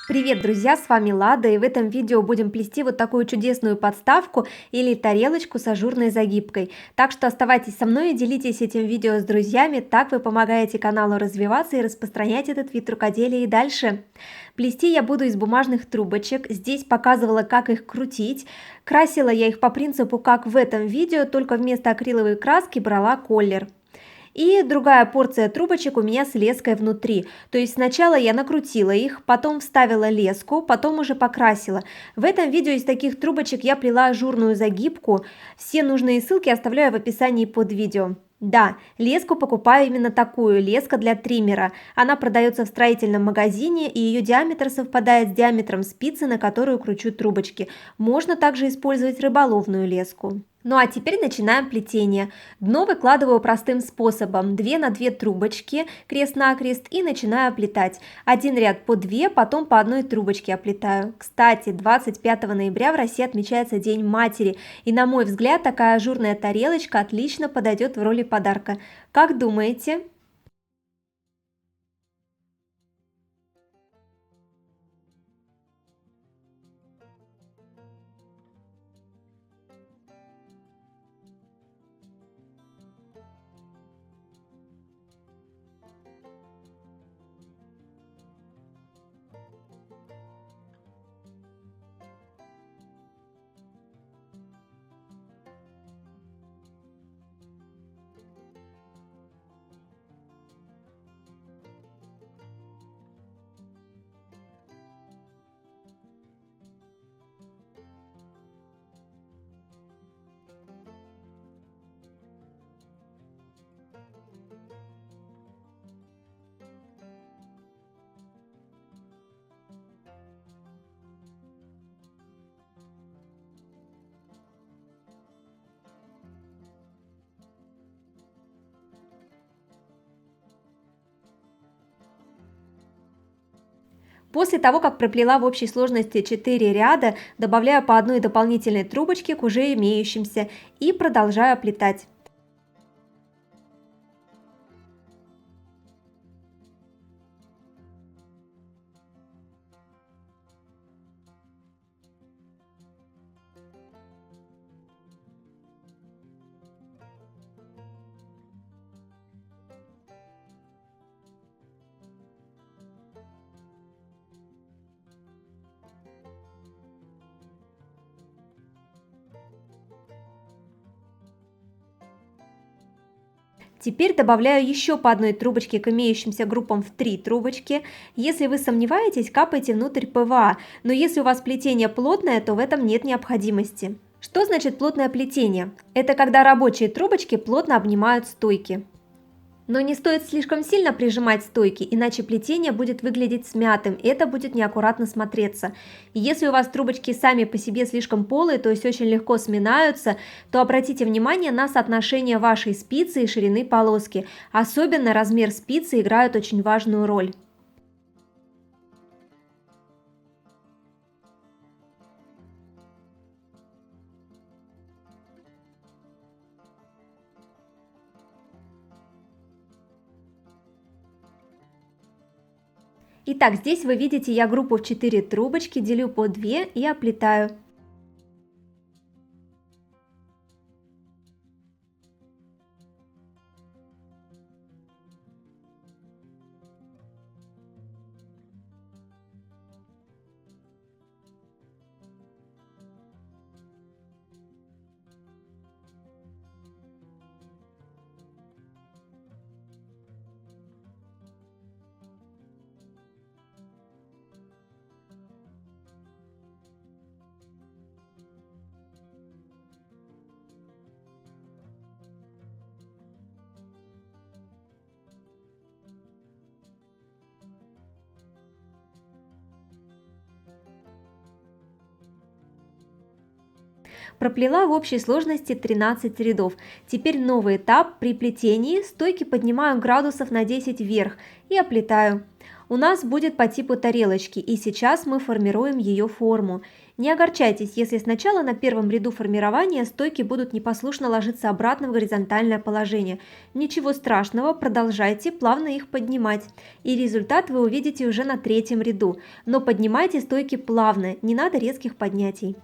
Привет, друзья, с вами Лада, и в этом видео будем плести вот такую чудесную подставку или тарелочку с ажурной загибкой. Так что оставайтесь со мной и делитесь этим видео с друзьями, так вы помогаете каналу развиваться и распространять этот вид рукоделия и дальше. Плести я буду из бумажных трубочек, здесь показывала, как их крутить. Красила я их по принципу, как в этом видео, только вместо акриловой краски брала колер. И другая порция трубочек у меня с леской внутри. То есть сначала я накрутила их, потом вставила леску, потом уже покрасила. В этом видео из таких трубочек я плела ажурную загибку. Все нужные ссылки оставляю в описании под видео. Да, леску покупаю именно такую, леска для триммера. Она продается в строительном магазине, и ее диаметр совпадает с диаметром спицы, на которую кручу трубочки. Можно также использовать рыболовную леску. Ну а теперь начинаем плетение. Дно выкладываю простым способом, 2 на 2 трубочки, крест-накрест, и начинаю оплетать. Один ряд по 2, потом по одной трубочке оплетаю. Кстати, 25 ноября в России отмечается День матери, и на мой взгляд такая ажурная тарелочка отлично подойдет в роли подарка. Как думаете? После того, как проплела в общей сложности 4 ряда, добавляю по одной дополнительной трубочке к уже имеющимся и продолжаю оплетать. Теперь добавляю еще по одной трубочке к имеющимся группам в 3 трубочки. Если вы сомневаетесь, капайте внутрь ПВА, но если у вас плетение плотное, то в этом нет необходимости. Что значит плотное плетение? Это когда рабочие трубочки плотно обнимают стойки. Но не стоит слишком сильно прижимать стойки, иначе плетение будет выглядеть смятым, и это будет неаккуратно смотреться. И если у вас трубочки сами по себе слишком полые, то есть очень легко сминаются, то обратите внимание на соотношение вашей спицы и ширины полоски. Особенно размер спицы играет очень важную роль. Итак, здесь вы видите, я группу в 4 трубочки делю по 2 и оплетаю. Проплела в общей сложности 13 рядов. Теперь новый этап. При плетении стойки поднимаю градусов на 10 вверх и оплетаю. у нас будет по типу тарелочки, и сейчас мы формируем ее форму. Не огорчайтесь, если сначала на первом ряду формирования стойки будут непослушно ложиться обратно в горизонтальное положение. Ничего страшного, продолжайте плавно их поднимать. И результат вы увидите уже на третьем ряду. Но поднимайте стойки плавно, не надо резких поднятий.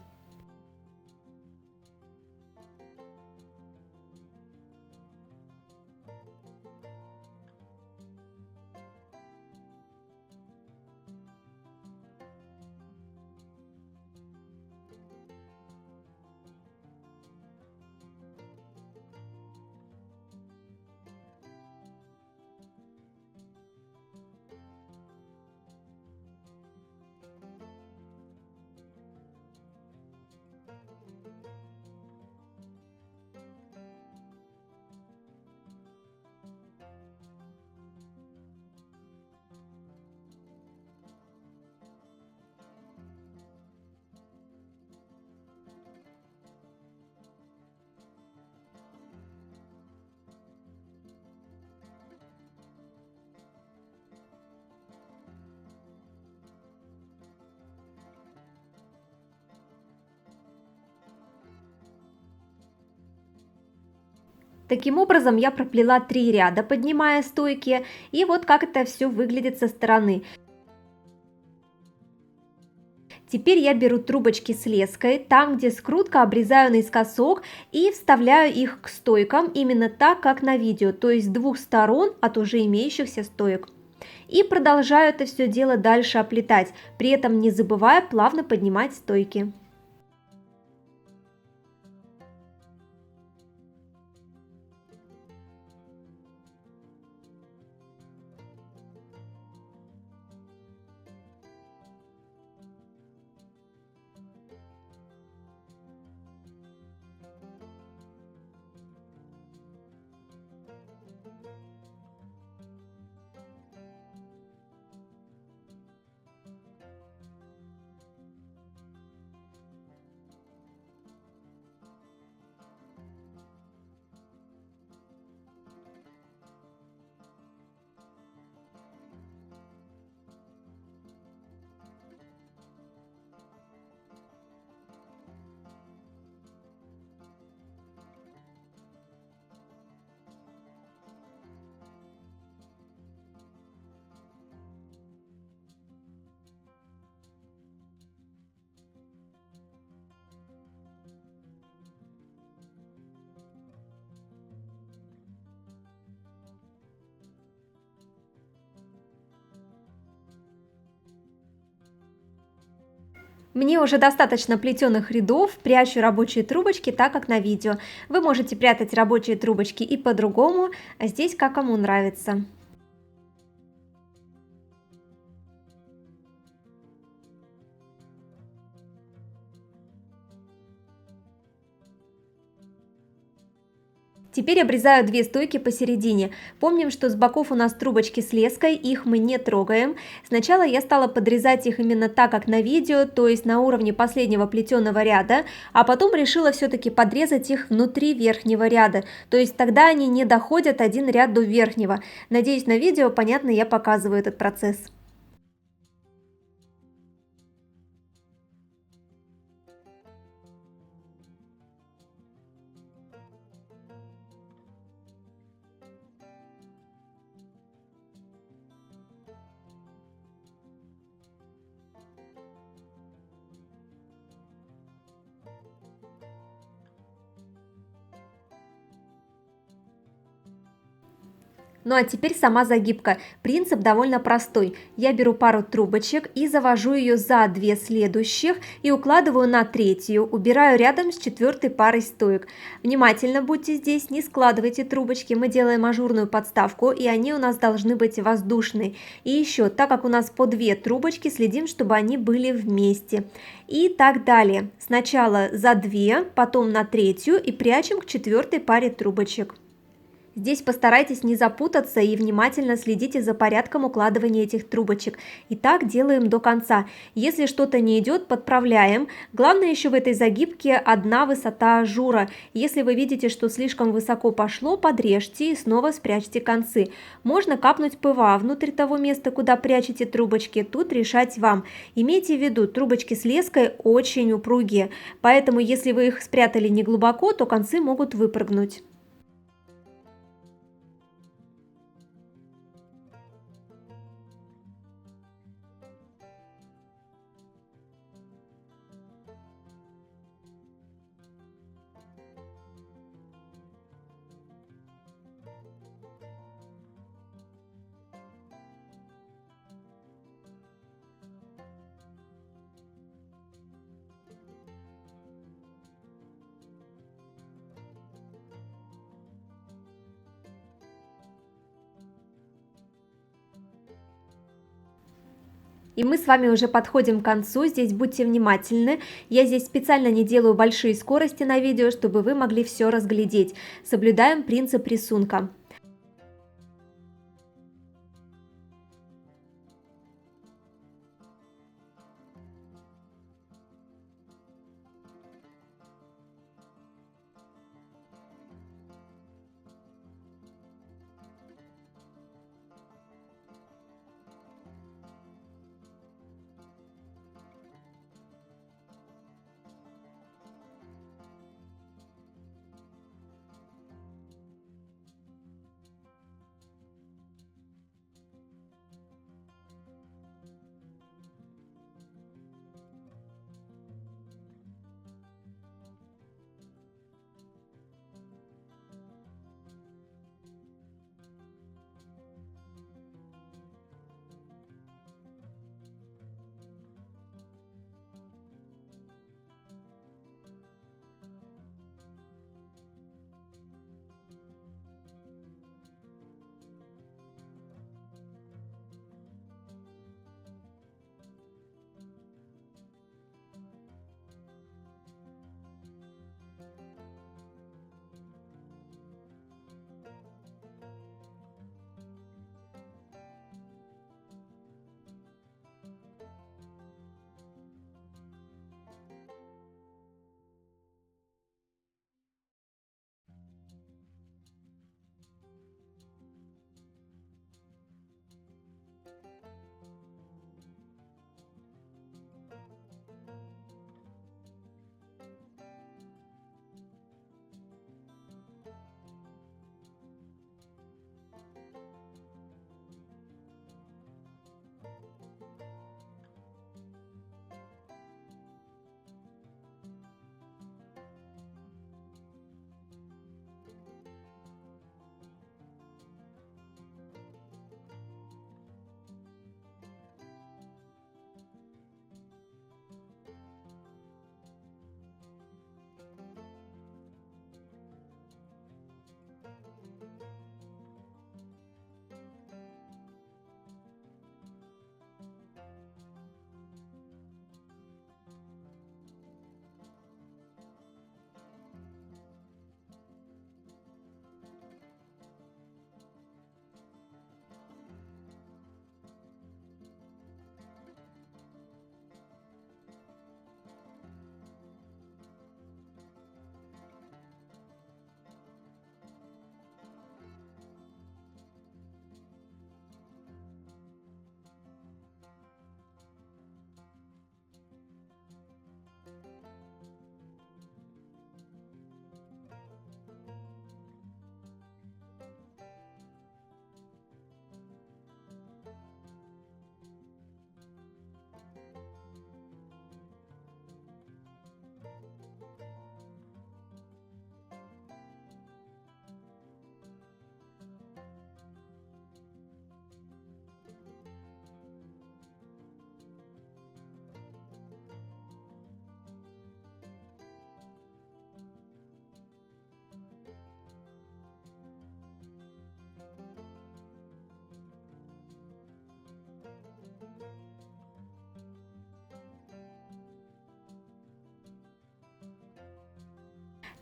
Таким образом, я проплела 3 ряда, поднимая стойки, и вот как это все выглядит со стороны. Теперь я беру трубочки с леской, там где скрутка, обрезаю наискосок и вставляю их к стойкам именно так, как на видео, то есть с двух сторон от уже имеющихся стоек. И продолжаю это все дело дальше оплетать, при этом не забывая плавно поднимать стойки. Мне уже достаточно плетеных рядов, прячу рабочие трубочки так, как на видео. Вы можете прятать рабочие трубочки и по-другому, а здесь как кому нравится. Теперь обрезаю 2 стойки посередине. Помним, что с боков у нас трубочки с леской, их мы не трогаем. Сначала я стала подрезать их именно так, как на видео, то есть на уровне последнего плетеного ряда, а потом решила все-таки подрезать их внутри верхнего ряда, то есть тогда они не доходят один ряд до верхнего. Надеюсь, на видео понятно я показываю этот процесс. Ну а теперь сама загибка. Принцип довольно простой. Я беру пару трубочек и завожу ее за 2 следующих и укладываю на третью, убираю рядом с 4-й парой стоек. Внимательно будьте здесь, не складывайте трубочки, мы делаем ажурную подставку и они у нас должны быть воздушные. И еще, так как у нас по 2 трубочки, следим, чтобы они были вместе. И так далее. Сначала за 2, потом на третью и прячем к 4-й паре трубочек. Здесь постарайтесь не запутаться и внимательно следите за порядком укладывания этих трубочек. И так делаем до конца. Если что-то не идет, подправляем. Главное еще в этой загибке одна высота ажура. Если вы видите, что слишком высоко пошло, подрежьте и снова спрячьте концы. Можно капнуть ПВА внутрь того места, куда прячете трубочки. Тут решать вам. Имейте в виду, трубочки с леской очень упругие, поэтому если вы их спрятали не глубоко, то концы могут выпрыгнуть. И мы с вами уже подходим к концу, здесь будьте внимательны. Я здесь специально не делаю большие скорости на видео, чтобы вы могли все разглядеть. Соблюдаем принцип рисунка.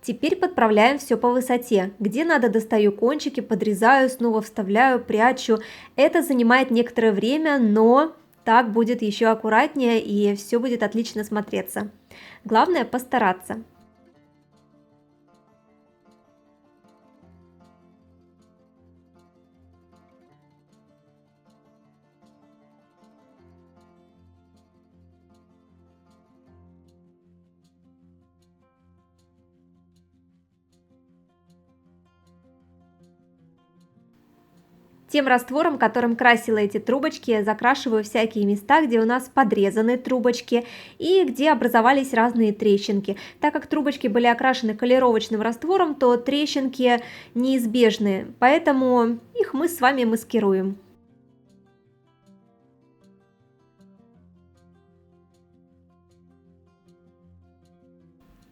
Теперь подправляем все по высоте. Где надо, достаю кончики, подрезаю, снова вставляю, прячу. Это занимает некоторое время, но так будет еще аккуратнее и все будет отлично смотреться. Главное постараться. Тем раствором, которым красила эти трубочки, я закрашиваю всякие места, где у нас подрезаны трубочки и где образовались разные трещинки. Так как трубочки были окрашены колировочным раствором, то трещинки неизбежны, поэтому их мы с вами маскируем.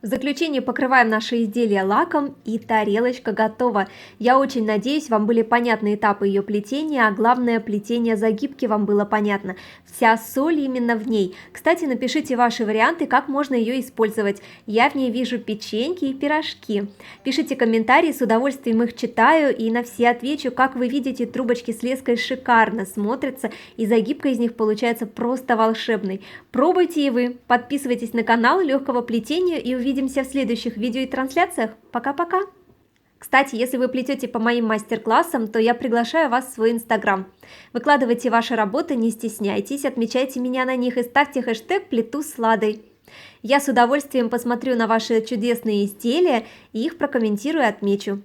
В заключение покрываем наши изделия лаком, и тарелочка готова. Я очень надеюсь, вам были понятны этапы ее плетения, а главное, плетение загибки вам было понятно. Вся соль именно в ней. Кстати, напишите ваши варианты, как можно ее использовать. Я в ней вижу печеньки и пирожки. Пишите комментарии, с удовольствием их читаю и на все отвечу. Как вы видите, трубочки с леской шикарно смотрятся, и загибка из них получается просто волшебной. Пробуйте и вы. Подписывайтесь на канал легкого плетения и увидимся в следующих видео и трансляциях. Пока-пока! Кстати, если вы плетете по моим мастер-классам, то я приглашаю вас в свой инстаграм. Выкладывайте ваши работы, не стесняйтесь, отмечайте меня на них и ставьте хэштег «Плету с Ладой». Я с удовольствием посмотрю на ваши чудесные изделия и их прокомментирую и отмечу.